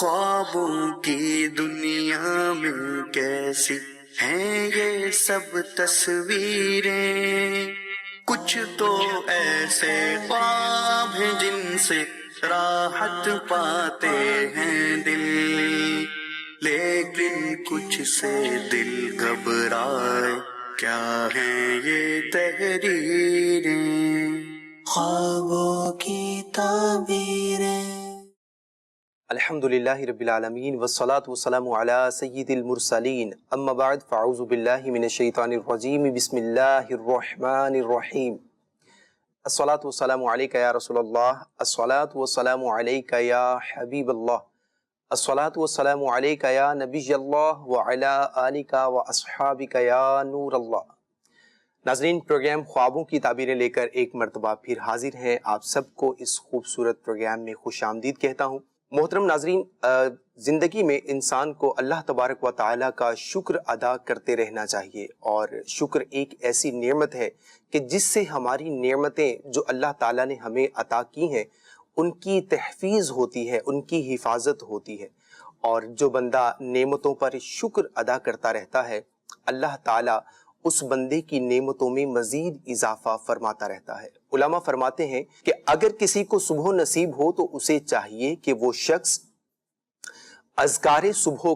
خوابوں کی دنیا میں کیسی ہیں یہ سب تصویریں، کچھ تو ایسے خواب ہیں جن سے راحت پاتے ہیں دل، لیکن کچھ سے دل گھبرائے، کیا ہیں یہ تحریریں، خوابوں کی تعبیریں۔ الحمدللہ رب العالمین والصلاة والسلام علی سید المرسلین، اما بعد فاعوذ باللہ من الشیطان الرجیم، بسم اللہ الرحمن الرحیم۔ الصلاة والسلام علیکہ یا رسول اللہ، الصلاة والسلام علیکہ یا حبیب اللہ، الصلاة والسلام علیکہ یا نبی اللہ وعلی آلکہ واصحابکہ یا نور اللہ۔ ناظرین، پروگرام خوابوں کی تعبیریں لے کر ایک مرتبہ پھر حاضر ہیں۔ آپ سب کو اس خوبصورت پروگرام میں خوش آمدید کہتا ہوں۔ محترم ناظرین، زندگی میں انسان کو اللہ تبارک و تعالیٰ کا شکر ادا کرتے رہنا چاہیے، اور شکر ایک ایسی نعمت ہے کہ جس سے ہماری نعمتیں جو اللہ تعالیٰ نے ہمیں عطا کی ہیں ان کی تحفیظ ہوتی ہے، ان کی حفاظت ہوتی ہے، اور جو بندہ نعمتوں پر شکر ادا کرتا رہتا ہے اللہ تعالیٰ اس بندے کی نعمتوں میں مزید اضافہ فرماتا رہتا ہے۔ علماء فرماتے ہیں کہ اگر کسی کو صبح نصیب ہو تو اسے چاہیے کہ وہ شخص اذکار صبح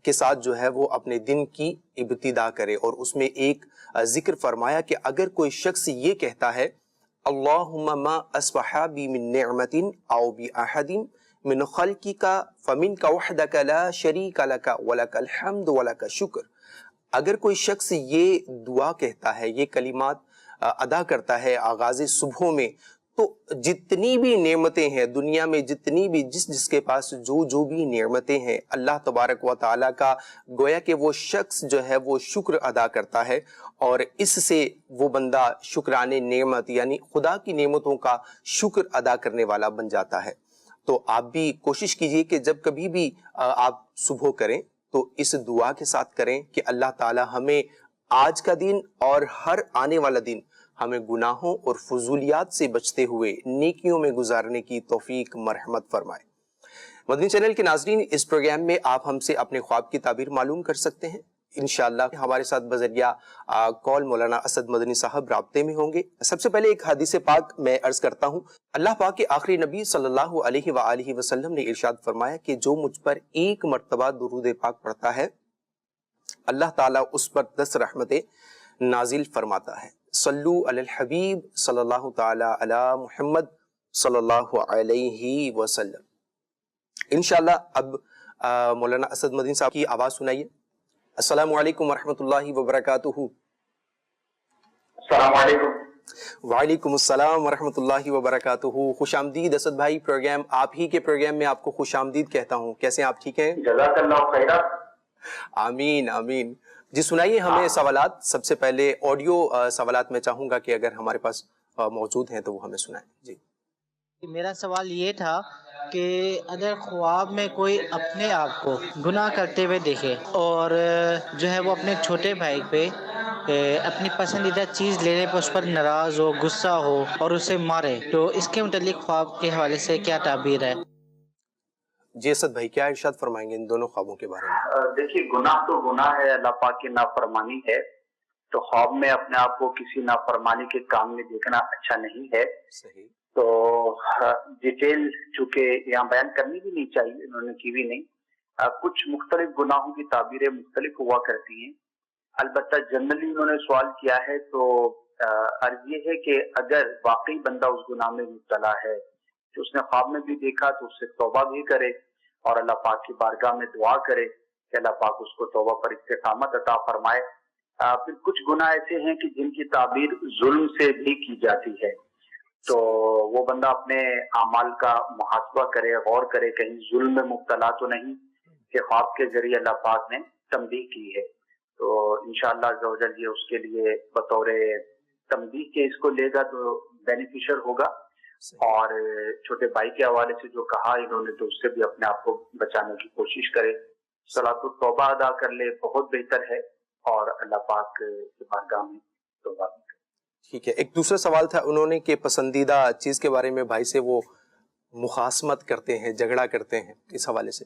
کے ساتھ جو ہے وہ اپنے دن کی ابتدا کرے، اور اس میں ایک ذکر فرمایا کہ اگر کوئی شخص یہ کہتا ہے اللہم ما اصبح بی من نعمت او بی احد من خلقک فمنک وحدک لا شریک لک ولک الحمد ولک شکر، اگر کوئی شخص یہ دعا کہتا ہے، یہ کلمات ادا کرتا ہے آغاز صبح میں، تو جتنی بھی نعمتیں ہیں دنیا میں، جتنی بھی جس کے پاس جو بھی نعمتیں ہیں اللہ تبارک و تعالیٰ کا، گویا کہ وہ شخص جو ہے وہ شکر ادا کرتا ہے، اور اس سے وہ بندہ شکرانے نعمت یعنی خدا کی نعمتوں کا شکر ادا کرنے والا بن جاتا ہے۔ تو آپ بھی کوشش کیجئے کہ جب کبھی بھی آپ صبح کریں تو اس دعا کے ساتھ کریں کہ اللہ تعالی ہمیں آج کا دن اور ہر آنے والا دن ہمیں گناہوں اور فضولیات سے بچتے ہوئے نیکیوں میں گزارنے کی توفیق مرحمت فرمائے۔ مدنی چینل کے ناظرین، اس پروگرام میں آپ ہم سے اپنے خواب کی تعبیر معلوم کر سکتے ہیں۔ انشاءاللہ ہمارے ساتھ بذریعہ کال مولانا اسد مدنی صاحب رابطے میں ہوں گے۔ سب سے پہلے ایک حدیث پاک میں عرض کرتا ہوں۔ اللہ پاک کے آخری نبی صلی اللہ علیہ وآلہ وسلم نے ارشاد فرمایا کہ جو مجھ پر ایک مرتبہ درود پاک پڑھتا ہے اللہ تعالیٰ اس پر 10 رحمتیں نازل فرماتا ہے۔ صلو علی الحبیب صلی اللہ تعالی علی محمد صلی اللہ علیہ وسلم۔ انشاءاللہ اب مولانا اسد مدنی صاحب کی آواز سنائیے۔ السلام علیکم ورحمۃ اللہ وبرکاتہ۔ السلام علیکم۔ وعلیکم السلام ورحمۃ اللہ وبرکاتہ۔ خوش آمدید اسد بھائی، پروگرام آپ ہی کے پروگرام میں آپ کو خوش آمدید کہتا ہوں۔ کیسے ہیں آپ؟ ٹھیک ہیں؟ جزاک اللہ خیرہ۔ آمین آمین۔ جی سنائیے ہمیں سوالات۔ سب سے پہلے آڈیو سوالات میں چاہوں گا کہ اگر ہمارے پاس موجود ہیں تو وہ ہمیں سنائیں۔ جی میرا سوال یہ تھا کہ اگر خواب میں کوئی اپنے آپ کو گناہ کرتے ہوئے دیکھے اور جو ہے وہ اپنے چھوٹے بھائی پہ اپنی پسندیدہ چیز لینے پر اس پر ناراض ہو، غصہ ہو اور اسے مارے، تو اس کے متعلق خواب کے حوالے سے کیا تعبیر ہے؟ جی اسد بھائی کیا ارشاد فرمائیں گے ان دونوں خوابوں کے بارے میں؟ دیکھیے، گناہ تو گناہ ہے، اللہ پاک کی نافرمانی ہے، تو خواب میں اپنے آپ کو کسی نافرمانی کے کام میں دیکھنا اچھا نہیں ہے۔ صحیح۔ تو ڈیٹیل چونکہ یہاں بیان کرنی بھی نہیں چاہیے، انہوں نے کی بھی نہیں۔ کچھ مختلف گناہوں کی تعبیریں مختلف ہوا کرتی ہیں، البتہ جنرلی انہوں نے سوال کیا ہے تو عرض یہ ہے کہ اگر واقعی بندہ اس گناہ میں مبتلا ہے کہ اس نے خواب میں بھی دیکھا تو اس سے توبہ بھی کرے اور اللہ پاک کی بارگاہ میں دعا کرے کہ اللہ پاک اس کو توبہ پر استقامت عطا فرمائے۔ پھر کچھ گناہ ایسے ہیں کہ جن کی تعبیر ظلم سے بھی کی جاتی ہے، تو وہ بندہ اپنے اعمال کا محاسبہ کرے، غور کرے کہیں ظلم میں مبتلا تو نہیں کہ خواب کے ذریعے اللہ پاک نے تنبیہ کی ہے۔ تو انشاءاللہ عز و جل یہ اس کے لیے بطور تنبیہ کے اس کو لے گا تو بینیفیشل ہوگا، اور چھوٹے بھائی کے حوالے سے جو کہا انہوں نے تو اس سے بھی اپنے آپ کو بچانے کی کوشش کرے، صلاۃ التوبہ ادا کر لے، بہت بہتر ہے، اور اللہ پاک کی بارگاہ میں توبہ کرے۔ ٹھیک ہے۔ ایک دوسرا سوال تھا انہوں نے کہ پسندیدہ چیز کے بارے میں بھائی سے وہ مخاصمت کرتے ہیں، جھگڑا کرتے ہیں، اس حوالے سے؟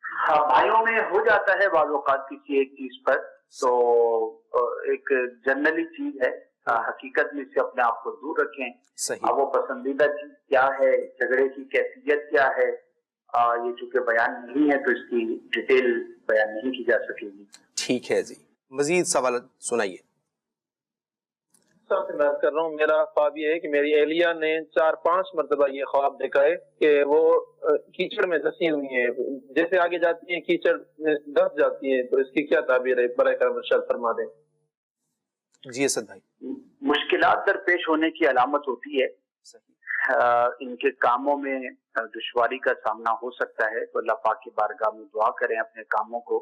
ہاں، بھائیوں میں ہو جاتا ہے بعض اوقات کسی ایک چیز پر، تو ایک جنرلی چیز ہے، حقیقت میں سے اپنے آپ کو دور رکھیں. صحیح. وہ پسندیدہ چیز کیا ہے، جھگڑے کی کیفیت کیا ہے، یہ چونکہ بیان نہیں ہے تو اس کی ڈیٹیل بیان نہیں کی جا سکے گی. ٹھیک ہے جی، مزید سوال سنائیے. سر سے بات کر رہا ہوں. میرا خواب یہ ہے کہ میری اہلیہ نے 4-5 مرتبہ یہ خواب دیکھا ہے کہ وہ کیچڑ میں دسی ہوئی ہیں، جیسے آگے جاتی ہیں کیچڑ میں دس جاتی ہیں، تو اس کی کیا تعبیر ہے؟ برائے کرم ارشاد فرما دیں. جی اسد بھائی. مشکلات درپیش ہونے کی علامت ہوتی ہے. ان کے کاموں میں دشواری کا سامنا ہو سکتا ہے، تو اللہ پاک کی بارگاہ میں دعا کریں اپنے کاموں کو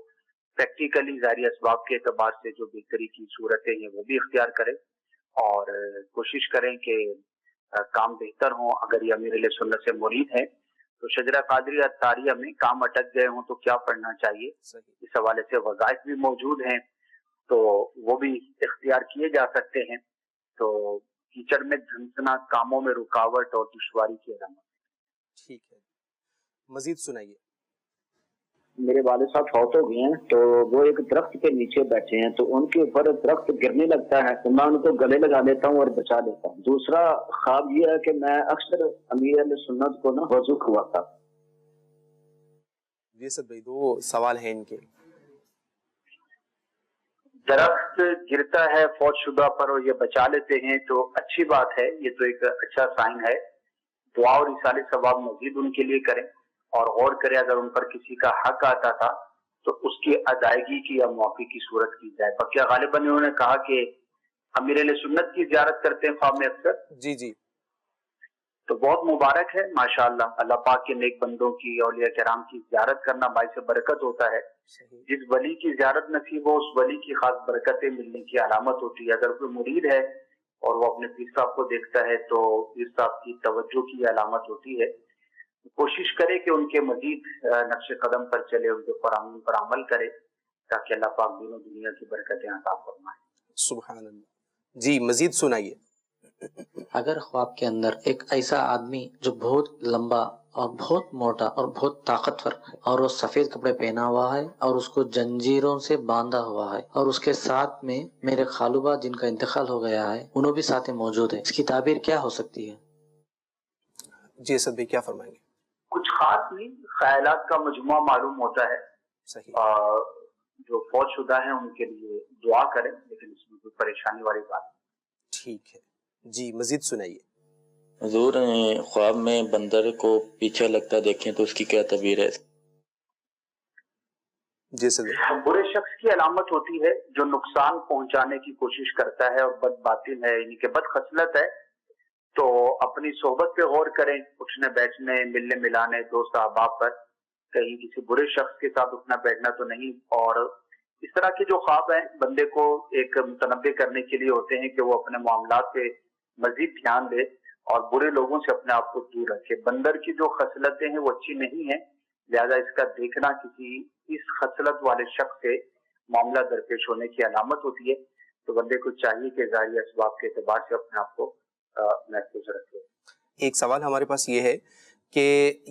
پریکٹیکلی ظاہری اسباب کے اعتبار سے جو بہتری کی صورتیں ہیں وہ بھی اختیار کریں، اور کوشش کریں کہ کام بہتر ہوں. اگر یہ امیر علیہ سنت سے مرید ہیں تو شجرہ قادریہ اتاریہ میں کام اٹک گئے ہوں تو کیا پڑھنا چاہیے، اس حوالے سے وظائف بھی موجود ہیں تو وہ بھی اختیار کیے جا سکتے ہیں. تو کیچڑ میں دھنسنا کاموں میں رکاوٹ اور دشواری کی علامت. ٹھیک ہے، مزید سنائیے. میرے والد صاحب فوت ہو گئے ہیں، تو وہ ایک درخت کے نیچے بیٹھے ہیں، تو ان کے اوپر درخت گرنے لگتا ہے تو میں ان کو گلے لگا لیتا ہوں اور بچا لیتا ہوں. دوسرا خواب یہ ہے کہ میں اکثر امیر علیہ سنت کو نا وضو کرواتا. جی سر بھائی، دو سوال ہیں ان کے. درخت گرتا ہے فوت شدہ پر اور یہ بچا لیتے ہیں تو اچھی بات ہے، یہ تو ایک اچھا سائن ہے. دعا اور اصال ثواب مزید ان کے لیے کریں اور غور کریں اگر ان پر کسی کا حق آتا تھا تو اس کی ادائیگی کی یا معافی کی صورت کی جائے. بقیہ غالباً انہوں نے کہا کہ امیر علیہ سنت کی زیارت کرتے ہیں خواب میں اکثر. جی جی، تو بہت مبارک ہے ماشاءاللہ. اللہ پاک کے نیک بندوں کی، اولیاء کرام کی زیارت کرنا باعث برکت ہوتا ہے. جس ولی کی زیارت نصیب ہو اس ولی کی خاص برکتیں ملنے کی علامت ہوتی ہے. اگر کوئی مرید ہے اور وہ اپنے پیر صاحب کو دیکھتا ہے تو پیر صاحب کی توجہ کی علامت ہوتی ہے. کوشش کرے کہ ان کے مزید نقش قدم پر چلے، ان کے فرامین پر عمل کرے تاکہ اللہ پاک دین و دنیا کی برکتیں عطا فرمائے. سبحان اللہ. جی مزید سنائیے. اگر خواب کے اندر ایک ایسا آدمی جو بہت لمبا اور بہت موٹا اور بہت طاقتور ہے اور وہ سفید کپڑے پہنا ہوا ہے اور اس کو جنجیروں سے باندھا ہوا ہے اور اس کے ساتھ میں میرے خالوبہ جن کا انتقال ہو گیا ہے انہوں بھی ساتھ موجود ہے، اس کی تعبیر کیا ہو سکتی ہے؟ جی اسد بھائی کیا فرمائیں گے؟ کچھ خاص نہیں، خیالات کا مجموعہ معلوم ہوتا ہے. صحیح. جو فوت شدہ ہیں ان کے لیے دعا کریں، لیکن اس میں کوئی پریشانی والی بات نہیں. ٹھیک ہے جی، مزید سنائیے. حضور خواب میں بندر کو پیچھے لگتا دیکھیں تو اس کی کیا تعبیر ہے؟ جی سر. برے شخص کی علامت ہوتی ہے جو نقصان پہنچانے کی کوشش کرتا ہے اور بد باطن ہے، یعنی کہ بد خصلت ہے. تو اپنی صحبت پہ غور کریں، اٹھنے بیٹھنے ملنے ملانے دوست احباب پر، کہیں کسی برے شخص کے ساتھ اٹھنا بیٹھنا تو نہیں. اور اس طرح کے جو خواب ہیں بندے کو ایک متنبع کرنے کے لیے ہوتے ہیں کہ وہ اپنے معاملات پہ مزید دھیان دے اور برے لوگوں سے اپنے آپ کو دور رکھے. بندر کی جو خصلتیں ہیں وہ اچھی نہیں ہیں، لہذا اس کا دیکھنا کسی اس خصلت والے شخص سے معاملہ درپیش ہونے کی علامت ہوتی ہے. تو بندے کو چاہیے کہ ظاہری اسباب کے اعتبار سے اپنے آپ کو محفوظ رکھے. ایک سوال ہمارے پاس یہ ہے کہ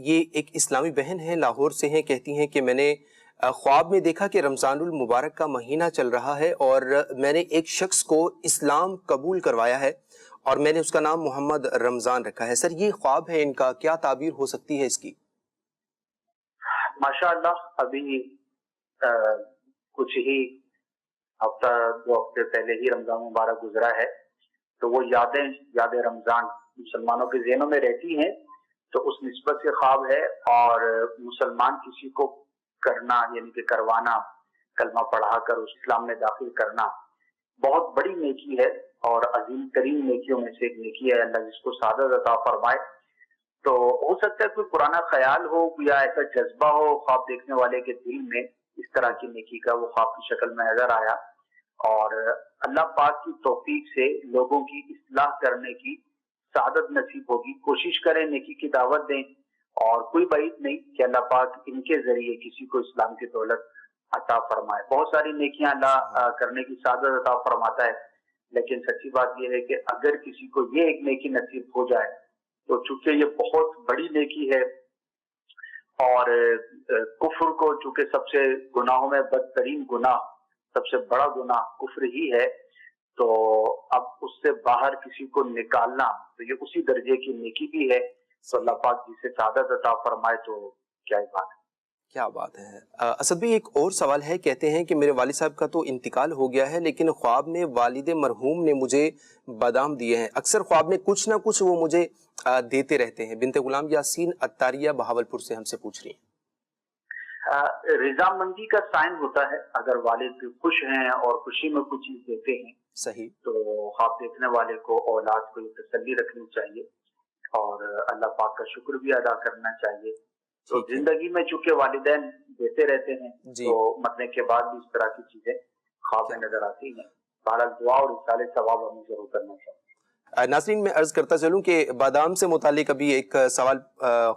یہ ایک اسلامی بہن ہے، لاہور سے ہیں، کہتی ہیں کہ میں نے خواب میں دیکھا کہ رمضان المبارک کا مہینہ چل رہا ہے اور میں نے ایک شخص کو اسلام قبول کروایا ہے اور میں نے اس کا نام محمد رمضان رکھا ہے. سر یہ خواب ہے ان کا، کیا تعبیر ہو سکتی ہے اس کی؟ ماشاءاللہ ابھی کچھ ہی ہفتہ 2 ہفتے پہلے ہی رمضان مبارک گزرا ہے، تو وہ یاد رمضان مسلمانوں کے ذہنوں میں رہتی ہیں، تو اس نسبت سے خواب ہے. اور مسلمان کسی کو کرنا یعنی کہ کروانا، کلمہ پڑھا کر اس اسلام میں داخل کرنا بہت بڑی نیکی ہے اور عظیم ترین نیکیوں میں سے ایک نیکی ہے. اللہ جس کو سعادت عطا فرمائے. تو ہو سکتا ہے کوئی پرانا خیال ہو یا ایسا جذبہ ہو خواب دیکھنے والے کے دل میں اس طرح کی نیکی کا، وہ خواب کی شکل میں نظر آیا، اور اللہ پاک کی توفیق سے لوگوں کی اصلاح کرنے کی سعادت نصیب ہوگی. کوشش کریں، نیکی کی دعوت دیں، اور کوئی بعید نہیں کہ اللہ پاک ان کے ذریعے کسی کو اسلام کی دولت عطا فرمائے. بہت ساری نیکیاں اللہ کرنے کی سعادت عطا فرماتا ہے، لیکن سچی بات یہ ہے کہ اگر کسی کو یہ ایک نیکی نصیب ہو جائے تو چونکہ یہ بہت بڑی نیکی ہے اور کفر کو چونکہ سب سے گناہوں میں بدترین گناہ، سب سے بڑا گناہ کفر ہی ہے، تو اب اس سے باہر کسی کو نکالنا تو یہ اسی درجے کی نیکی بھی ہے. تو اللہ پاک جسے سعادت عطا فرمائے تو کیا ہی بات ہے. کیا بات ہے. اسد بھائی ایک اور سوال ہے، کہتے ہیں کہ میرے والد صاحب کا تو انتقال ہو گیا ہے لیکن خواب میں والد مرحوم نے مجھے بادام دیے ہیں، اکثر خواب میں کچھ نہ کچھ وہ مجھے دیتے رہتے ہیں. بنت غلام یاسین عطاریہ بہاولپور سے ہم سے پوچھ رہی ہیں. رضامندی کا سائن ہوتا ہے، اگر والد خوش ہیں اور خوشی میں کچھ چیز دیتے ہیں صحیح، تو خواب دیکھنے والے کو اولاد کو یہ تسلی رکھنی چاہیے اور اللہ پاک کا شکر بھی ادا کرنا چاہیے. تو زندگی میں چونکہ والدین دیتے رہتے ہیں تو مرنے کے بعد بھی اس طرح کی چیزیں خواب میں نظر آتی ہیں. بہرحال دعا اور اصالِ ثواب ہمیں ضرور کرنا چاہیے. ناظرین میں عرض کرتا چلوں کہ بادام سے متعلق ابھی ایک سوال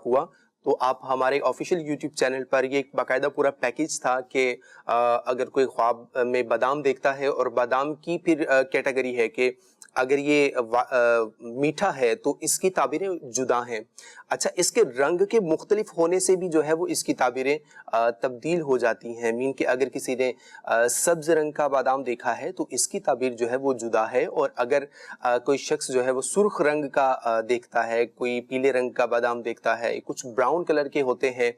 ہوا تو آپ ہمارے آفیشیل یوٹیوب چینل پر یہ ایک باقاعدہ پورا پیکیج تھا کہ اگر کوئی خواب میں بادام دیکھتا ہے اور بادام کی پھر کیٹیگری ہے کہ اگر یہ میٹھا ہے تو اس کی تعبیریں جدا ہیں. اچھا، اس کے رنگ کے مختلف ہونے سے بھی جو ہے وہ اس کی تعبیریں تبدیل ہو جاتی ہیں. مین کہ اگر کسی نے سبز رنگ کا بادام دیکھا ہے تو اس کی تعبیر جو ہے وہ جدا ہے، اور اگر کوئی شخص جو ہے وہ سرخ رنگ کا دیکھتا ہے، کوئی پیلے رنگ کا بادام دیکھتا ہے، کچھ براؤن کلر کے ہوتے ہیں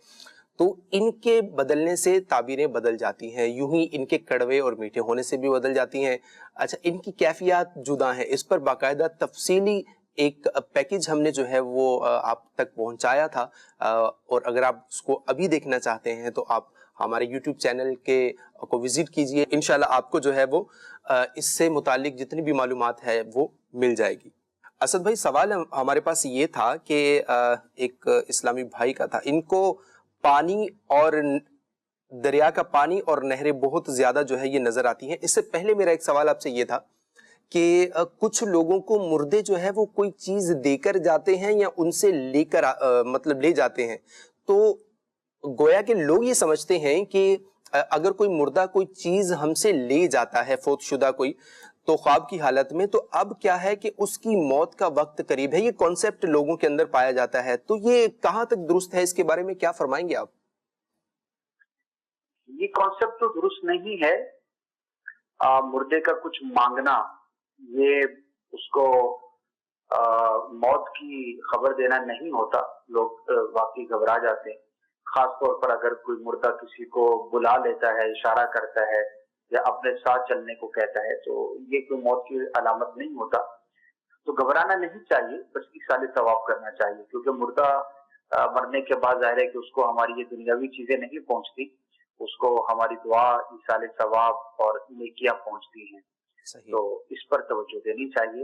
تو ان کے بدلنے سے تعبیریں بدل جاتی ہیں. یوں ہی ان کے کڑوے اور میٹھے ہونے سے بھی بدل جاتی ہیں. اچھا، ان کی کیفیات جدا ہیں. اس پر باقاعدہ تفصیلی ایک پیکیج ہم نے جو ہے وہ آپ تک پہنچایا تھا، اور اگر آپ اس کو ابھی دیکھنا چاہتے ہیں تو آپ ہمارے یوٹیوب چینل کو وزٹ کیجئے. انشاءاللہ آپ کو جو ہے وہ اس سے متعلق جتنی بھی معلومات ہے وہ مل جائے گی. اسد بھائی سوال ہمارے پاس یہ تھا کہ ایک اسلامی بھائی کا تھا، ان کو پانی اور دریا کا پانی اور نہریں بہت زیادہ جو ہے یہ نظر آتی ہیں. اس سے پہلے میرا ایک سوال آپ سے یہ تھا کہ کچھ لوگوں کو مردے جو ہے وہ کوئی چیز دے کر جاتے ہیں یا ان سے لے کر مطلب لے جاتے ہیں، تو گویا کہ لوگ یہ سمجھتے ہیں کہ اگر کوئی مردہ کوئی چیز ہم سے لے جاتا ہے، فوت شدہ کوئی، تو خواب کی حالت میں، تو اب کیا ہے کہ اس کی موت کا وقت قریب ہے. یہ کانسیپٹ لوگوں کے اندر پایا جاتا ہے، تو یہ کہاں تک درست ہے؟ اس کے بارے میں کیا فرمائیں گے آپ؟ یہ کانسیپٹ تو درست نہیں ہے. مردے کا کچھ مانگنا، یہ اس کو موت کی خبر دینا نہیں ہوتا. لوگ واقعی گھبرا جاتے ہیں، خاص طور پر اگر کوئی مردہ کسی کو بلا لیتا ہے، اشارہ کرتا ہے یا اپنے ساتھ چلنے کو کہتا ہے، تو یہ کوئی موت کی علامت نہیں ہوتا. تو گھبرانا نہیں چاہیے، بس ایصال ثواب کرنا چاہیے، کیونکہ مردہ مرنے کے بعد ظاہر ہے کہ اس کو ہماری یہ دنیاوی چیزیں نہیں پہنچتی، اس کو ہماری دعا، ایصال ثواب اور نیکیاں پہنچتی ہیں. تو اس پر توجہ دینی چاہیے.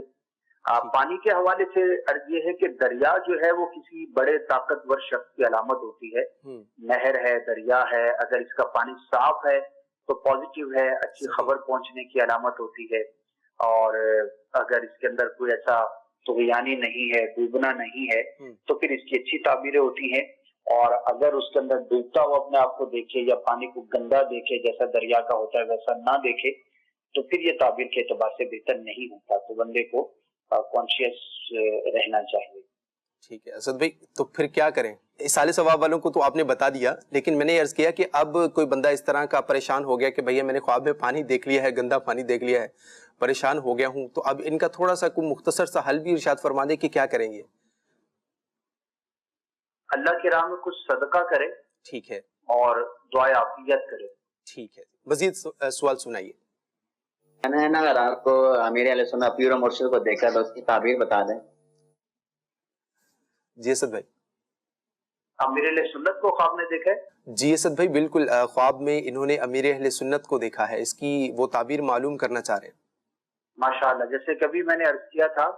پانی کے حوالے سے عرض یہ ہے کہ دریا جو ہے وہ کسی بڑے طاقتور شخص کی علامت ہوتی ہے. نہر ہے، دریا ہے، اگر اس کا پانی صاف ہے تو پازیٹیو ہے، اچھی خبر پہنچنے کی علامت ہوتی ہے. اور اگر اس کے اندر کوئی ایسا طغیانی نہیں ہے، ڈوبنا نہیں ہے، تو پھر اس کی اچھی تعبیریں ہوتی ہیں. اور اگر اس کے اندر ڈوبتا ہوا اپنے آپ کو دیکھے یا پانی کو گندا دیکھے، جیسا دریا کا ہوتا ہے ویسا نہ دیکھے، تو پھر یہ تعبیر کے اعتبار سے بہتر نہیں ہوتا. تو بندے کو کانشیس رہنا چاہیے. ٹھیک ہے اسد بھائی، تو پھر کیا کریں؟ ایصال ثواب والوں کو تو آپ نے بتا دیا، لیکن میں نے عرض کیا کہ اب کوئی بندہ اس طرح کا پریشان ہو گیا کہ بھیا میں نے خواب میں پانی دیکھ لیا ہے، گندا پانی دیکھ لیا ہے، پریشان ہو گیا ہوں، تو اب ان کا تھوڑا سا کوئی مختصر سا حل بھی ارشاد فرما دے کہ کیا کریں گے؟ اللہ کی راہ میں کچھ صدقہ کرے، ٹھیک ہے، اور دعائے عافیت کرے. ٹھیک ہے. مزید سوال سنائیے. میں نے نا اگر آپ کو امیر علیہ سنت پیر و مرشد کو دیکھا تو اس کی تعبیر بتا دیں. جی اسد بھائی. امیر علیہ سنت کو خواب میں دیکھا ہے؟ جی اسد بھائی بالکل، خواب میں انہوں نے امیر اہل سنت کو دیکھا ہے، اس کی وہ تعبیر معلوم کرنا چاہ رہے ہیں. ماشاءاللہ. جیسے کبھی میں نے عرض کیا تھا،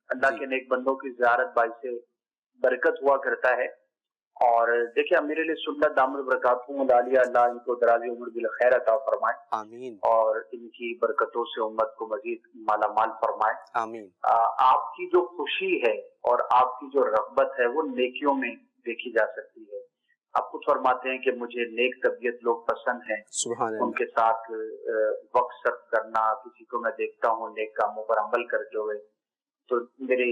اللہ کے نیک بندوں کی زیارت باعث سے برکت ہوا کرتا ہے. اور دیکھیں امیر علیہ سنت دامت برکاتہم العالیہ، اللہ ان کو دراز عمر بالخیر عطا فرمائے، آمین، اور ان کی برکتوں سے امت کو مزید مالا مال فرمائے. آمین. آپ کی جو خوشی ہے اور آپ کی جو رغبت ہے وہ نیکیوں میں دیکھی جا سکتی ہے. آپ خود فرماتے ہیں کہ مجھے نیک طبیعت لوگ پسند ہیں، سبحان ان اللہ. کے ساتھ وقت صرف کرنا، کسی کو میں دیکھتا ہوں نیک کاموں پر عمل کرتے ہوئے، تو میری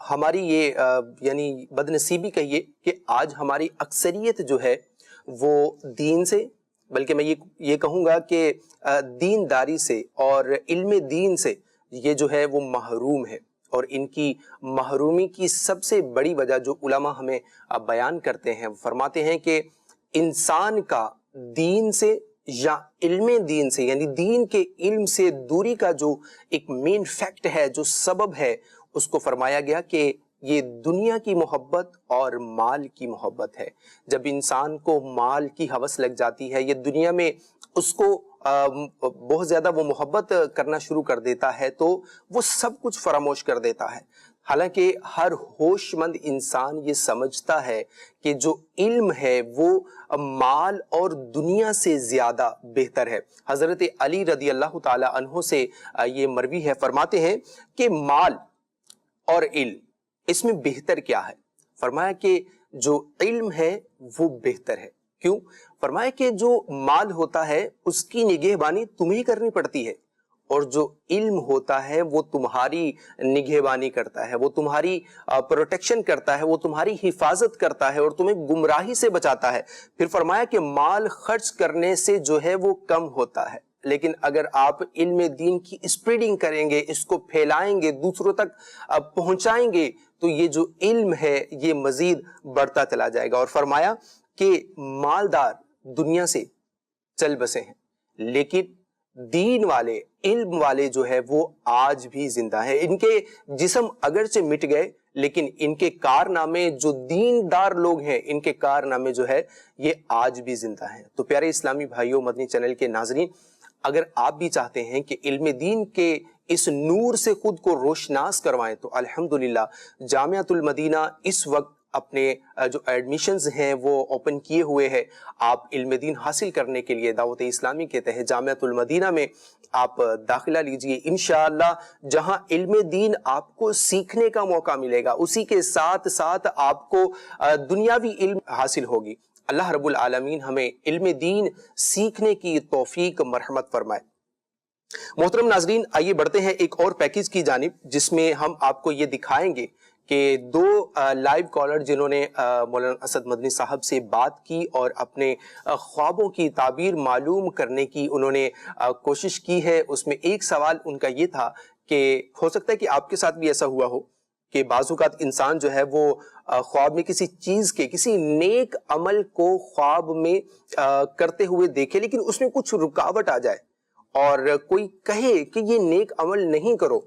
ہماری یہ یعنی بدنصیبی کہیے کہ آج ہماری اکثریت جو ہے وہ دین سے، بلکہ میں یہ کہوں گا کہ دینداری سے اور علم دین سے یہ جو ہے وہ محروم ہے. اور ان کی محرومی کی سب سے بڑی وجہ جو علماء ہمیں بیان کرتے ہیں، وہ فرماتے ہیں کہ انسان کا دین سے یا علم دین سے، یعنی دین کے علم سے دوری کا جو ایک مین فیکٹ ہے، جو سبب ہے، اس کو فرمایا گیا کہ یہ دنیا کی محبت اور مال کی محبت ہے. جب انسان کو مال کی ہوس لگ جاتی ہے، یہ دنیا میں اس کو بہت زیادہ وہ محبت کرنا شروع کر دیتا ہے، تو وہ سب کچھ فراموش کر دیتا ہے. حالانکہ ہر ہوش مند انسان یہ سمجھتا ہے کہ جو علم ہے وہ مال اور دنیا سے زیادہ بہتر ہے. حضرت علی رضی اللہ تعالی عنہ سے یہ مروی ہے، فرماتے ہیں کہ مال اور علم اس میں بہتر کیا ہے؟ فرمایا کہ جو علم ہے وہ بہتر ہے. کیوں؟ فرمایا کہ جو مال ہوتا ہے اس کی نگہبانی تمہیں کرنی پڑتی ہے، اور جو علم ہوتا ہے وہ تمہاری نگہبانی کرتا ہے، وہ تمہاری پروٹیکشن کرتا ہے، وہ تمہاری حفاظت کرتا ہے اور تمہیں گمراہی سے بچاتا ہے. پھر فرمایا کہ مال خرچ کرنے سے جو ہے وہ کم ہوتا ہے، لیکن اگر آپ علم دین کی اسپریڈنگ کریں گے، اس کو پھیلائیں گے، دوسروں تک پہنچائیں گے، تو یہ جو علم ہے یہ مزید بڑھتا چلا جائے گا. اور فرمایا کہ مالدار دنیا سے چل بسے ہیں، لیکن دین والے، علم والے جو ہے وہ آج بھی زندہ ہیں. ان کے جسم اگرچہ مٹ گئے، لیکن ان کے کارنامے، جو دیندار لوگ ہیں ان کے کارنامے جو ہے یہ آج بھی زندہ ہیں. تو پیارے اسلامی بھائیوں، مدنی چینل کے ناظرین، اگر آپ بھی چاہتے ہیں کہ علم دین کے اس نور سے خود کو روشناس کروائیں، تو الحمدللہ جامعۃ المدینہ اس وقت اپنے جو ایڈمیشنز ہیں وہ اوپن کیے ہوئے ہیں. آپ علم دین حاصل کرنے کے لیے دعوت اسلامی کے تحت جامعۃ المدینہ میں آپ داخلہ لیجئے. انشاءاللہ جہاں علم دین آپ کو سیکھنے کا موقع ملے گا، اسی کے ساتھ ساتھ آپ کو دنیاوی علم حاصل ہوگی. اللہ رب العالمین ہمیں علم دین سیکھنے کی توفیق مرحمت فرمائے. محترم ناظرین، آئیے بڑھتے ہیں ایک اور پیکیج کی جانب، جس میں ہم آپ کو یہ دکھائیں گے کہ دو لائیو کالر جنہوں نے مولانا اسد مدنی صاحب سے بات کی اور اپنے خوابوں کی تعبیر معلوم کرنے کی انہوں نے کوشش کی ہے. اس میں ایک سوال ان کا یہ تھا کہ ہو سکتا ہے کہ آپ کے ساتھ بھی ایسا ہوا ہو کہ بعض اوقات انسان جو ہے وہ خواب میں کسی چیز کے، کسی نیک عمل کو خواب میں کرتے ہوئے دیکھے، لیکن اس میں کچھ رکاوٹ آ جائے اور کوئی کہے کہ یہ نیک عمل نہیں کرو.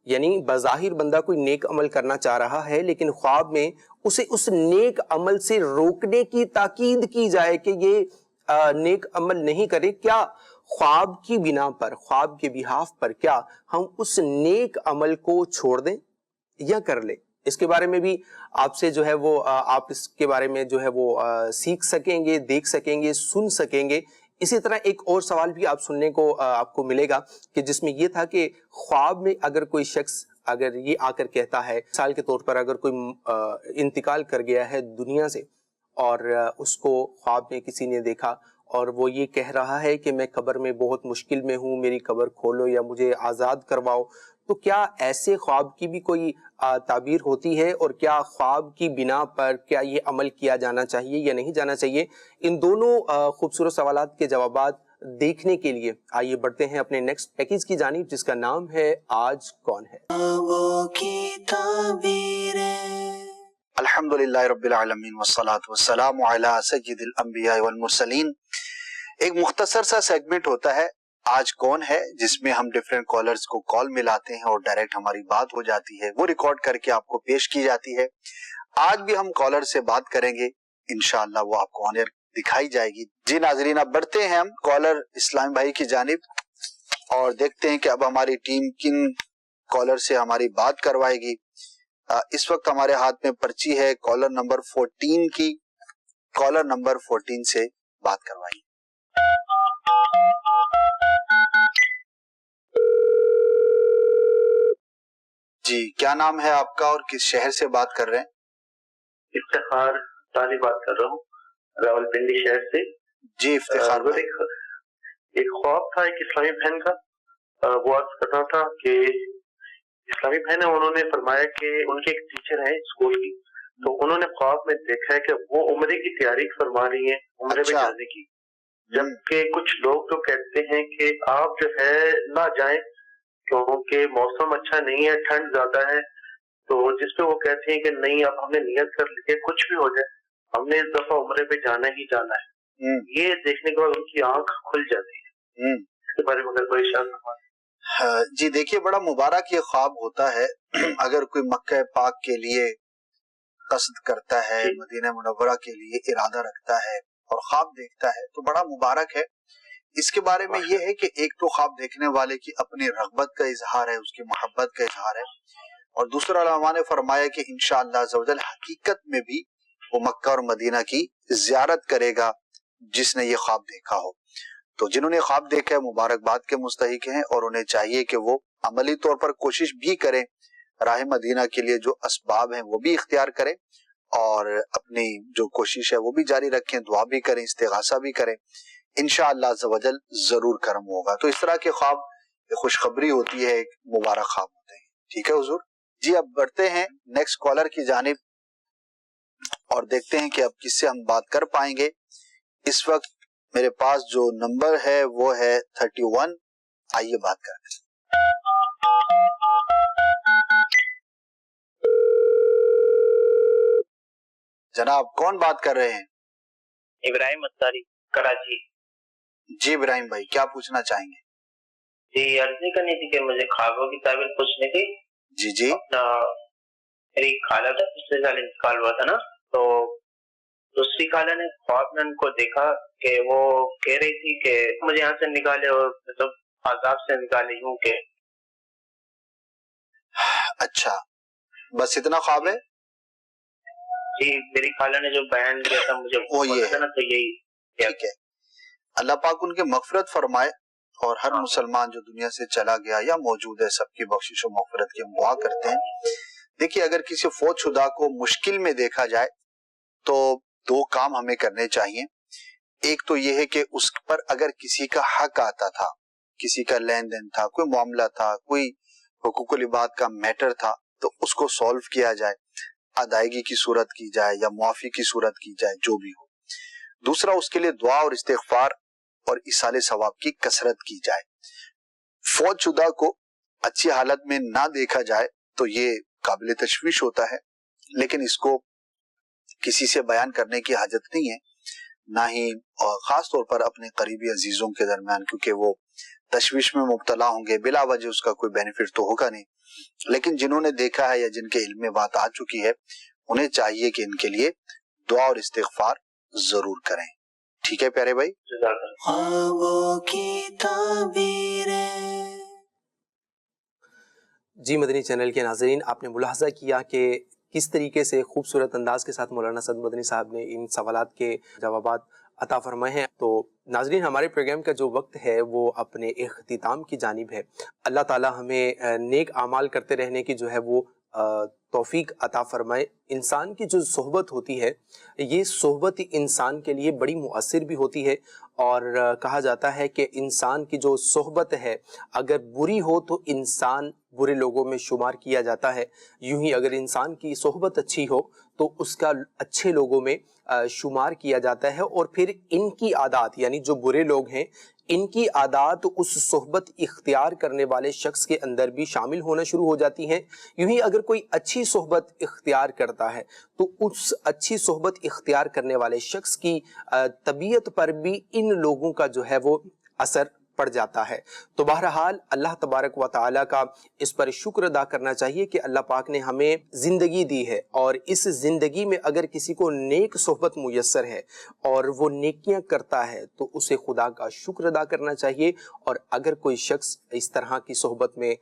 یعنی بظاہر بندہ کوئی نیک عمل کرنا چاہ رہا ہے، لیکن خواب میں اسے اس نیک عمل سے روکنے کی تاکید کی جائے کہ یہ نیک عمل نہیں کرے. کیا خواب کی بنا پر، خواب کے بہاف پر، کیا ہم اس نیک عمل کو چھوڑ دیں یا کر لیں؟ اس کے بارے میں بھی آپ سے جو ہے وہ آپ اس کے بارے میں جو ہے وہ سیکھ سکیں گے، دیکھ سکیں گے، سن سکیں گے. اسی طرح ایک اور سوال بھی آپ سننے کو آپ کو ملے گا کہ جس میں یہ تھا کہ خواب میں اگر کوئی شخص اگر یہ آ کر کہتا ہے، مثال کے طور پر اگر کوئی انتقال کر گیا ہے دنیا سے اور اس کو خواب میں کسی نے دیکھا اور وہ یہ کہہ رہا ہے کہ میں قبر میں بہت مشکل میں ہوں، میری قبر کھولو یا مجھے آزاد کرواؤ، تو کیا ایسے خواب کی بھی کوئی تعبیر ہوتی ہے اور کیا خواب کی بنا پر کیا یہ عمل کیا جانا چاہیے یا نہیں جانا چاہیے؟ ان دونوں خوبصورت سوالات کے جوابات دیکھنے کے لیے آئیے بڑھتے ہیں اپنے نیکسٹ پیکیج کی جانب، جس کا نام ہے آج کون ہے؟ الحمدللہ رب العالمین والصلاة والسلام علی سید الانبیاء والمرسلین. ایک مختصر سا سیگمنٹ ہوتا ہے آج کون ہے، جس میں ہم ڈیفرنٹ کالرز کو کال ملاتے ہیں اور ڈائریکٹ ہماری بات ہو جاتی ہے، وہ ریکارڈ کر کے آپ کو پیش کی جاتی ہے. آج بھی ہم کالر سے بات کریں گے، انشاءاللہ وہ آپ کو آن ایئر دکھائی جائے گی. جی ناظرین، اب بڑھتے ہیں ہم کالر اسلام بھائی کی جانب اور دیکھتے ہیں کہ اب ہماری ٹیم کن کالر سے ہماری بات کروائے گی. اس وقت ہمارے ہاتھ میں پرچی ہے کالر نمبر 14 کی. کالر نمبر 14 سے بات کروائیے. جی کیا نام ہے آپ کا اور کس شہر سے بات کر رہے ہیں؟ افتخار تالی بات کر رہا ہوں راول پنڈی شہر سے. جی افتخار بھائی. ایک خواب تھا ایک اسلامی بہن کا، وہ عرض کرنا تھا کہ اسلامی بہن ہے انہوں نے فرمایا کہ ان کے ایک ٹیچر ہیں اسکول کی، تو انہوں نے خواب میں دیکھا ہے کہ وہ عمرے کی تیاری فرما رہی ہیں، عمرے میں جانے کی، جبکہ کچھ لوگ تو کہتے ہیں کہ آپ جو ہے نہ جائیں کیونکہ موسم اچھا نہیں ہے، ٹھنڈ زیادہ ہے، تو جس پہ وہ کہتے ہیں کہ نہیں اب ہم نے نیت کر لی ہے کچھ بھی ہو جائے ہم نے اس دفعہ عمرے پہ جانا ہی جانا ہے، یہ دیکھنے کے بعد ان کی آنکھ کھل جاتی ہے، اس کے بارے میں اگر کوئی اشارہ۔ جی دیکھیے بڑا مبارک یہ خواب ہوتا ہے، اگر کوئی مکہ پاک کے لیے قصد کرتا ہے، مدینہ منورہ کے لیے ارادہ رکھتا ہے اور خواب دیکھتا ہے تو بڑا مبارک ہے۔ اس کے بارے میں یہ ہے کہ ایک تو خواب دیکھنے والے کی اپنی رغبت کا اظہار ہے، اس کی محبت کا اظہار ہے، اور دوسرا علماء نے فرمایا کہ انشاءاللہ عز و جل حقیقت میں بھی وہ مکہ اور مدینہ کی زیارت کرے گا جس نے یہ خواب دیکھا ہو۔ تو جنہوں نے خواب دیکھا ہے مبارکباد کے مستحق ہیں، اور انہیں چاہیے کہ وہ عملی طور پر کوشش بھی کریں، راہ مدینہ کے لیے جو اسباب ہیں وہ بھی اختیار کریں، اور اپنی جو کوشش ہے وہ بھی جاری رکھیں، دعا بھی کریں، استغاثہ بھی کریں، انشاءاللہ عز و جل ضرور کرم ہوگا۔ تو اس طرح کے خواب خوشخبری ہوتی ہے، ایک مبارک خواب ہوتے ہیں۔ ٹھیک ہے حضور جی، اب بڑھتے ہیں نیکسٹ کالر کی جانب اور دیکھتے ہیں کہ اب کس سے ہم بات کر پائیں گے۔ اس وقت میرے پاس جو نمبر ہے وہ ہے 31، آئیے بات کرتے ہیں۔ جناب کون بات کر رہے ہیں؟ ابراہیم اتاری، کراچی۔ جی ابراہیم بھائی کیا پوچھنا چاہیں گے؟ جی عرض نہیں کرنی تھی کہ مجھے خوابوں کی تعبیر پوچھنی تھی۔ جی جی اپنا میری خالہ کا پچھلے سال انتقال ہوا تھا نا، تو دوسری خالہ نے خواب میں ان کو دیکھا کہ وہ کہہ رہی تھی کہ مجھے یہاں سے نکالے اور مطلب عذاب سے نکالے یوں کہ۔ اچھا بس اتنا خواب ہے؟ جی میری خالہ نے جو بیان کیا تھا مجھے وہ یہ ہے نا، تو یہی ٹھیک ہے۔ اللہ پاک ان کے مغفرت فرمائے، اور ہر مسلمان جو دنیا سے چلا گیا یا موجود ہے سب کی بخشش و مغفرت کی ہم دعا کرتے ہیں۔ دیکھیے اگر کسی فوت شدہ کو مشکل میں دیکھا جائے تو دو کام ہمیں کرنے چاہیے۔ ایک تو یہ ہے کہ اس پر اگر کسی کا حق آتا تھا، کسی کا لین دین تھا، کوئی معاملہ تھا، کوئی حقوق العباد کا میٹر تھا، تو اس کو سولو کیا جائے، ادائیگی کی صورت کی جائے یا معافی کی صورت کی جائے، جو بھی ہو۔ دوسرا اس کے لیے دعا اور استغفار اور ایصال ثواب کی کثرت کی جائے۔ فوت شدہ کو اچھی حالت میں نہ دیکھا جائے تو یہ قابل تشویش ہوتا ہے، لیکن اس کو کسی سے بیان کرنے کی حاجت نہیں ہے، نہ ہی خاص طور پر اپنے قریبی عزیزوں کے درمیان، کیونکہ وہ تشویش میں مبتلا ہوں گے، بلا وجہ اس کا کوئی بینیفٹ تو ہوگا نہیں۔ لیکن جنہوں نے دیکھا ہے یا جن کے علم میں بات آ چکی ہے انہیں چاہیے کہ ان کے لیے دعا اور استغفار ضرور کریں۔ ٹھیک ہے پیارے بھائی؟ خوابوں کی تعبیریں۔ جی مدنی چینل کے ناظرین، آپ نے ملاحظہ کیا کہ کس طریقے سے خوبصورت انداز کے ساتھ مولانا سعد مدنی صاحب نے ان سوالات کے جوابات عطا فرمائے ہیں۔ تو ناظرین ہمارے پروگرام کا جو وقت ہے وہ اپنے اختتام کی جانب ہے۔ اللہ تعالی ہمیں نیک اعمال کرتے رہنے کی جو ہے وہ توفیق عطا فرمائے۔ انسان کی جو صحبت ہوتی ہے یہ صحبت انسان کے لیے بڑی مؤثر بھی ہوتی ہے، اور کہا جاتا ہے کہ انسان کی جو صحبت ہے اگر بری ہو تو انسان برے لوگوں میں شمار کیا جاتا ہے، یوں ہی اگر انسان کی صحبت اچھی ہو تو اس کا اچھے لوگوں میں شمار کیا جاتا ہے، اور پھر ان کی عادات یعنی جو برے لوگ ہیں ان کی عادات اس صحبت اختیار کرنے والے شخص کے اندر بھی شامل ہونا شروع ہو جاتی ہیں۔ یوں ہی اگر کوئی اچھی صحبت اختیار کرتا ہے تو اس اچھی صحبت اختیار کرنے والے شخص کی طبیعت پر بھی ان لوگوں کا جو ہے وہ اثر پڑ جاتا ہے۔ تو بہرحال اللہ تبارک و تعالیٰ کا اس پر شکر ادا کرنا چاہیے کہ اللہ پاک نے ہمیں زندگی دی ہے، اور اس زندگی میں اگر کسی کو نیک صحبت میسر ہے اور وہ نیکیاں کرتا ہے تو اسے خدا کا شکر ادا کرنا چاہیے۔ اور اگر کوئی شخص اس طرح کی صحبت میں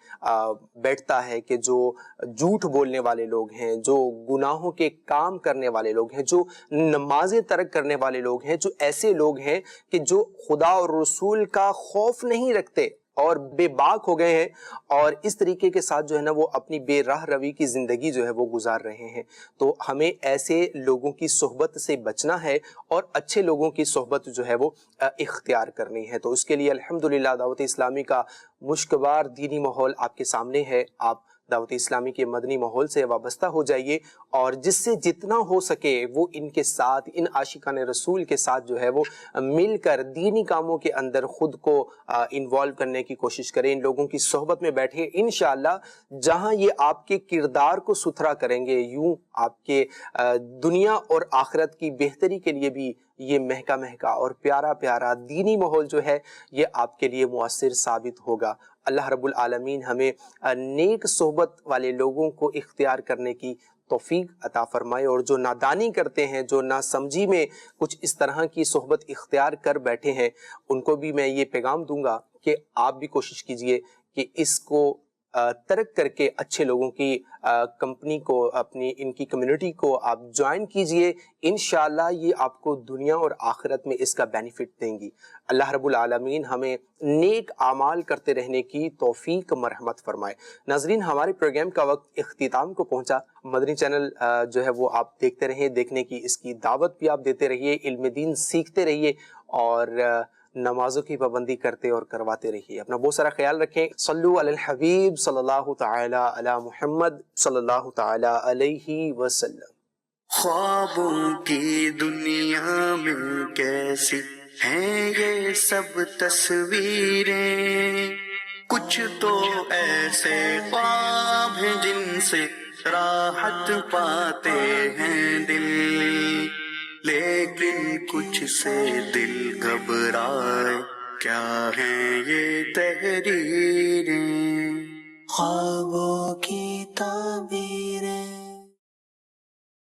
بیٹھتا ہے کہ جو جھوٹ بولنے والے لوگ ہیں، جو گناہوں کے کام کرنے والے لوگ ہیں، جو نمازیں ترک کرنے والے لوگ ہیں، جو ایسے لوگ ہیں کہ جو خدا اور رسول کا خوف نہیں رکھتے اور بے باک ہو گئے ہیں، اور اس طریقے کے ساتھ جو ہے نا وہ اپنی بے راہ روی کی زندگی جو ہے وہ گزار رہے ہیں، تو ہمیں ایسے لوگوں کی صحبت سے بچنا ہے اور اچھے لوگوں کی صحبت جو ہے وہ اختیار کرنی ہے۔ تو اس کے لیے الحمدللہ دعوت اسلامی کا مشکوار دینی ماحول آپ کے سامنے ہے، آپ دعوت اسلامی کے مدنی ماحول سے وابستہ ہو جائیے اور جس سے جتنا ہو سکے وہ ان کے ساتھ، ان عاشقان رسول کے ساتھ جو ہے وہ مل کر دینی کاموں کے اندر خود کو انوالو کرنے کی کوشش کریں، ان لوگوں کی صحبت میں بیٹھے. انشاءاللہ جہاں یہ آپ کے کردار کو ستھرا کریں گے، یوں آپ کے دنیا اور آخرت کی بہتری کے لیے بھی یہ مہکا مہکا اور پیارا پیارا دینی ماحول جو ہے یہ آپ کے لیے مؤثر ثابت ہوگا. اللہ رب العالمین ہمیں نیک صحبت والے لوگوں کو اختیار کرنے کی توفیق عطا فرمائے، اور جو نادانی کرتے ہیں، جو ناسمجھی میں کچھ اس طرح کی صحبت اختیار کر بیٹھے ہیں، ان کو بھی میں یہ پیغام دوں گا کہ آپ بھی کوشش کیجئے کہ اس کو ترک کر کے اچھے لوگوں کی کمپنی کو، اپنی ان کی کمیونٹی کو آپ جوائن کیجئے. انشاءاللہ یہ آپ کو دنیا اور آخرت میں اس کا بینیفٹ دیں گی. اللہ رب العالمین ہمیں نیک اعمال کرتے رہنے کی توفیق مرحمت فرمائے. ناظرین، ہمارے پروگرام کا وقت اختتام کو پہنچا. مدنی چینل جو ہے وہ آپ دیکھتے رہیں، دیکھنے کی اس کی دعوت بھی آپ دیتے رہیے، علم دین سیکھتے رہیے اور نمازوں کی پابندی کرتے اور کرواتے رہیے. اپنا بہت سارا خیال رکھیں. صلو علی الحبیب صلی اللہ تعالی علی محمد صلی اللہ تعالی علیہ وسلم. خوابوں کی دنیا میں کیسی ہیں یہ سب تصویریں، کچھ تو ایسے خواب ہیں جن سے راحت پاتے ہیں دل، لیکن کچھ سے دل گھبرائے، کیا ہیں یہ تحریریں، خوابوں کی تعبیریں.